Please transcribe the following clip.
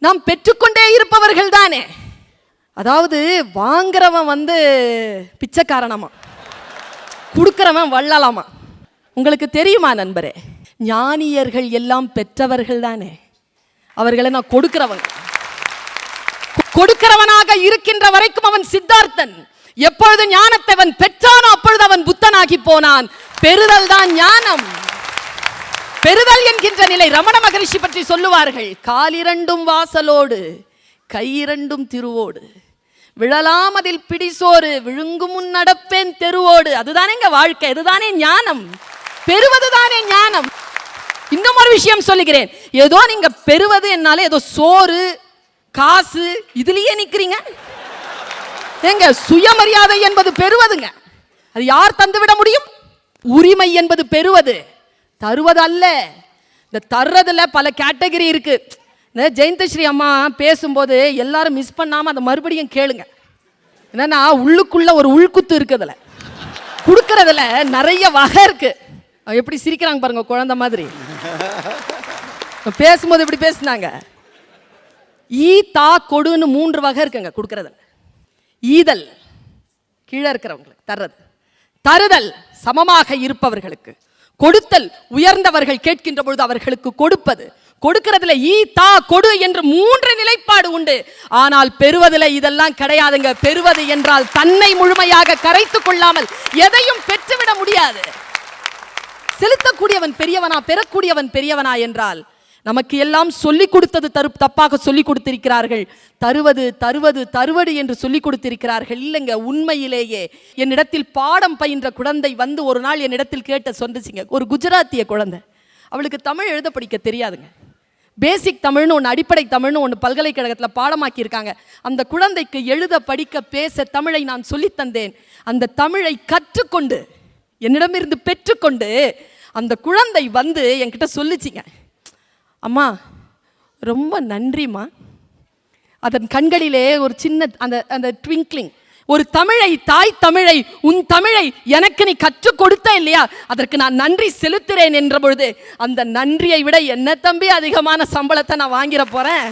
நாம் பெற்றுக்கொண்டே இருப்பவர்கள் தானே. அதாவது வாங்குறவன் பிச்சைக்காரனாமா, கொடுக்கிறவன் வள்ளலாமா. உங்களுக்கு தெரியுமா நண்பரே, ஞானியர்கள் எல்லாம் பெற்றவர்கள் தானே. அவர்களை நான் கொடுக்கிறவனாக இருக்கின்ற வரைக்கும் அவன் சித்தார்த்தன். எப்பொழுது ஞானத்தை அவன் பெற்றானோ அப்பொழுது அவன் புத்தனாகி போனான். பெறுதல் தான் ஞானம். பெறுதல் என்கின்ற நிலை. ரமண மகரிஷி பற்றி சொல்லுவார்கள், காலிரண்டும் வாசலோடு கையிரண்டும் திருவோடு விழலாம் அதில் பிடிசோறு விழுங்கும் முன் நடப்பேன் தெருவோடு. அதுதானே எங்க வாழ்க்கை, அதுதானே ஞானம். பெறுவதுதானே ஞானம். இன்னும் ஒரு விஷயம் சொல்லுகிறேன், ஏதோ நீங்க பெறுவது என்னாலே ஏதோ சோறு காசு இதுலயே நிக்கிறீங்க. எங்க சுயமரியாதை என்பது பெறுவதுங்க. அது யார் தந்துவிட முடியும்? உரிமை என்பது பெறுவது, தருவது அல்ல. இந்த தர்றதுல பல கேட்டகரி இருக்கு. இந்த ஜெயந்தஸ்ரீ அம்மா பேசும்போது எல்லாரும் மிஸ் பண்ணாம அதை மறுபடியும் கேளுங்க. என்னன்னா உள்ளுக்குள்ள ஒரு உள்குத்து இருக்குதுல, கொடுக்கறதுல நிறைய வகை இருக்கு. எப்படி சிரிக்கிறாங்க பாருங்க, குழந்தை மாதிரி. பேசும்போது எப்படி பேசுனாங்க, ஈ தா கொடுன்னு 3 வகை இருக்குங்க கொடுக்கறதுல. ஈதல் கீழே இருக்கிறவங்களுக்கு தர்றது, தருதல் சமமாக இருப்பவர்களுக்கு, கொடுத்தல் உயர்ந்தவர்கள் கேட்கின்ற பொழுது அவர்களுக்கு கொடுப்பது. கொடுக்கிறதுல ஈ தா கொடு என்று 3 நிலைப்பாடு உண்டு. ஆனால் பெறுவதில் இதெல்லாம் கிடையாதுங்க. பெறுவது என்றால் தன்னை முழுமையாக கரைத்துக் கொள்ளாமல் எதையும் பெற்றுவிட முடியாது. செலுத்தக்கூடியவன் பெரியவனா, பெறக்கூடியவன் பெரியவனா என்றால் நமக்கு எல்லாம் சொல்லிக் கொடுத்தது தப்பாக சொல்லிக் கொடுத்திருக்கிறார்கள். தருவது தருவது தருவடு என்று சொல்லிக் கொடுத்திருக்கிறார்கள். இல்லைங்க, உண்மையிலேயே என்னிடத்தில் பாடம் பயின்ற குழந்தை ஒரு நாள் என்னிடத்தில் கேட்ட சொன்னிச்சிங்க. ஒரு குஜராத்திய குழந்தை, அவளுக்கு தமிழ் எழுத படிக்க தெரியாதுங்க. பேசிக் தமிழ்னு ஒன்று, அடிப்படை தமிழ்னு ஒன்று பல்கலைக்கழகத்தில் பாடமாக்கி இருக்காங்க. அந்த குழந்தைக்கு எழுத படிக்க பேச தமிழை நான் சொல்லித்தந்தேன். அந்த தமிழை கற்றுக்கொண்டு என்னிடமிருந்து பெற்றுக்கொண்டு அந்த குழந்தை என்கிட்ட சொல்லிச்சிங்க, அம்மா ரொம்ப நன்றிம்மா. அதன் கண்களிலே ஒரு சின்ன அந்த ட்விங்க்லிங், ஒரு தமிழை, தாய் தமிழை, உன் தமிழை எனக்கு நீ கற்றுக் கொடுத்த இல்லையா, அதற்கு நான் நன்றி செலுத்துறேன் என்ற பொழுது அந்த நன்றியை விட என்ன தம்பி அதிகமான சம்பளத்தை நான் வாங்கிட போறேன்.